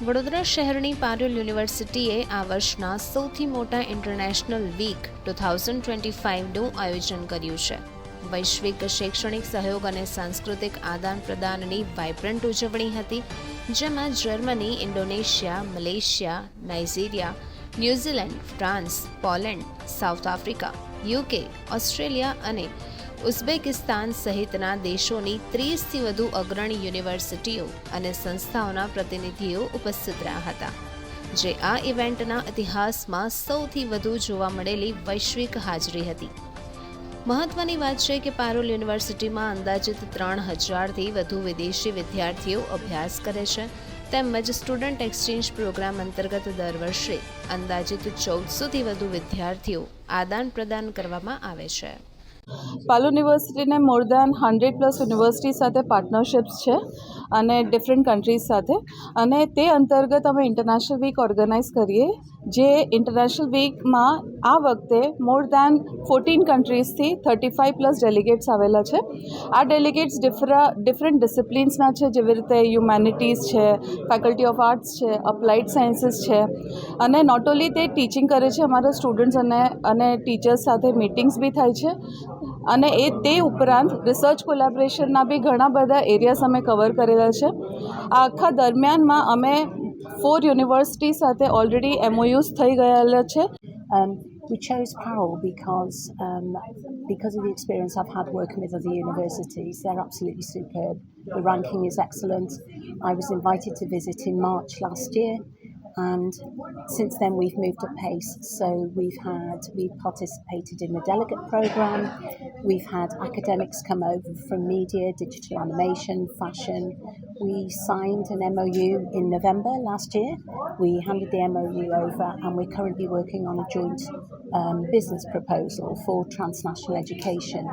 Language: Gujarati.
વડોદરા શહેરની પારુલ યુનિવર્સિટીએ આ વર્ષના સૌથી મોટા ઇન્ટરનેશનલ વીક 2025નું આયોજન કર્યું છે. વૈશ્વિક શૈક્ષણિક સહયોગ અને સાંસ્કૃતિક આદાન પ્રદાનની વાઇબ્રન્ટ ઉજવણી હતી, જેમાં Germany, Indonesia, Malaysia, Nigeria, New Zealand, France, Poland, south Africa, UK, Australia અને ઉઝબેકિસ્તાન સહિતના દેશોની 30થી વધુ અગ્રણી યુનિવર્સિટીઓ અને સંસ્થાઓના પ્રતિનિધિઓ ઉપસ્થિત રહ્યા હતા, જે આ ઇવેન્ટના ઇતિહાસમાં સૌથી વધુ જોવા મળેલી વૈશ્વિક હાજરી હતી. મહત્વની વાત છે કે પારુલ યુનિવર્સિટીમાં અંદાજિત 3000થી વધુ વિદેશી વિદ્યાર્થીઓ અભ્યાસ કરે છે, તેમજ સ્ટુડન્ટ એક્સચેન્જ પ્રોગ્રામ અંતર્ગત દર વર્ષે અંદાજિત 1400થી વધુ વિદ્યાર્થીઓ આદાન પ્રદાન કરવામાં આવે છે. પારુલ યુનિવર્સિટીને મોર દેન 100+ યુનિવર્સિટી સાથે પાર્ટનરશિપ્સ છે અને ડિફરન્ટ કન્ટ્રીઝ સાથે, અને તે અંતર્ગત અમે ઇન્ટરનેશનલ વીક ઓર્ગેનાઇઝ કરીએ, જે ઇન્ટરનેશનલ વીકમાં આ વખતે મોર દેન 14 કન્ટ્રીઝથી 35+ ડેલિગેટ્સ આવેલા છે. આ ડેલિગેટ્સ ડિફરન્ટ ડિસિપ્લિન્સના છે, જેવી રીતે હ્યુમેનિટીઝ છે, ફેકલ્ટી ઓફ આર્ટ્સ છે, અપ્લાઇડ સાયન્સીસ છે, અને નોટ ઓન્લી તે ટીચિંગ કરે છે, અમારા સ્ટુડન્ટ્સ અને ટીચર્સ સાથે મિટિંગ્સ બી થાય છે, અને તે ઉપરાંત રિસર્ચ કોલેબોરેશનના બી ઘણા બધા એરિયાઝ અમે કવર કરેલા છે. આ આખા દરમિયાનમાં અમે 4 યુનિવર્સિટી સાથે ઓલરેડી MOUs થઈ ગયેલા છે. We chose Parel because of the experience I've had working with other universities. They're absolutely superb. The ranking is excellent. I was invited to visit in March last year, and since then we've moved at pace. So we've participated in the delegate program. We've had academics come over from media, digital animation, fashion. We signed an MOU in November last year. We handed the MOU over, and we're currently working on a joint business proposal for transnational education.